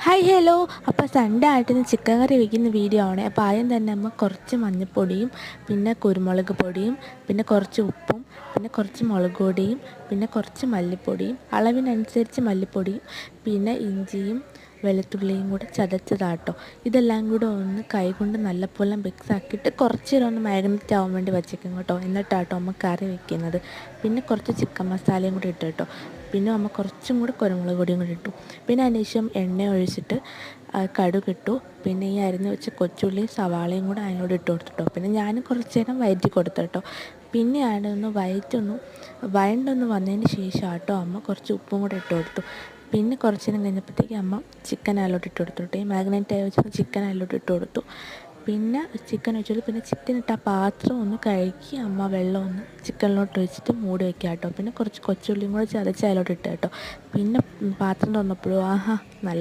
Hi hello. അപ്പോൾ Sunday ആയിട്ട് ഇന്ന് ചിക്കൻ കറി വയ്ക്കുന്ന വീഡിയോ ആണ്. അപ്പോൾ ആദ്യം തന്നെ നമ്മൾ കുറച്ച് മഞ്ഞൾപ്പൊടിയും പിന്നെ കുരുമുളക് പൊടിയും പിന്നെ കുറച്ച് ഉപ്പും പിന്നെ കുറച്ച് മുളക് പൊടിയും പിന്നെ കുറച്ച് മല്ലിപ്പൊടിയും അളവിനനുസരിച്ച് മല്ലിപ്പൊടിയും പിന്നെ ഇഞ്ചിയും വെളുത്തുള്ളിയും കൂടെ ചതച്ചതാട്ടോ. ഇതെല്ലാം കൂടെ ഒന്ന് കൈകൊണ്ട് നല്ലപോലെ മിക്സ് ആക്കിയിട്ട് കുറച്ച് നേരം ഒന്ന് മാഗ്നറ്റ് ആവാൻ വേണ്ടി വച്ചേക്കും കേട്ടോ. എന്നിട്ടാട്ടോ നമ്മൾ കറി വയ്ക്കുന്നത്. പിന്നെ കുറച്ച് ചിക്കൻ മസാലയും കൂടി ഇട്ട് കേട്ടോ. പിന്നെ നമ്മൾ കുറച്ചും കൂടി കുരുമുളക് പൊടിയും കൂടി ഇട്ടു. പിന്നെ അതിന് ശേഷം എണ്ണ ഒഴിച്ചിട്ട് കടുകിട്ടു. പിന്നെ ഈ അരിഞ്ഞ് വെച്ച കൊച്ചുള്ളിയും സവാളയും കൂടെ അതിനോട് ഇട്ട് കൊടുത്തിട്ടോ. പിന്നെ ഞാൻ കുറച്ച് നേരം വഴറ്റി കൊടുത്തു കേട്ടോ. പിന്നെയാണ് ഒന്ന് വഴണ്ടൊന്ന് വന്നതിന് ശേഷം ആട്ടോ അമ്മ കുറച്ച് ഉപ്പും കൂടെ ഇട്ട് കൊടുത്തു. പിന്നെ കുറച്ച് നേരം കഴിഞ്ഞപ്പോഴത്തേക്ക് അമ്മ ചിക്കൻ അതിലോട്ട് ഇട്ട് കൊടുത്തു. ഈ മാഗ്നേറ്റായി വെച്ച ചിക്കൻ അതിലോട്ട് ഇട്ട് കൊടുത്തു. പിന്നെ ചിക്കൻ വെച്ചിട്ട് പിന്നെ ചിക്കൻ ഇട്ട ആ പാത്രം ഒന്ന് കഴുകി അമ്മ വെള്ളം ഒന്ന് ചിക്കനിലോട്ട് ഒഴിച്ചിട്ട് മൂടി വയ്ക്കുക കേട്ടോ. പിന്നെ കുറച്ച് കൊച്ചുള്ളിയും കൂടെ ചതച്ച് അതിലോട്ട് ഇട്ട് കേട്ടോ. പിന്നെ പാത്രം തുറന്നപ്പോഴും ആഹാ നല്ല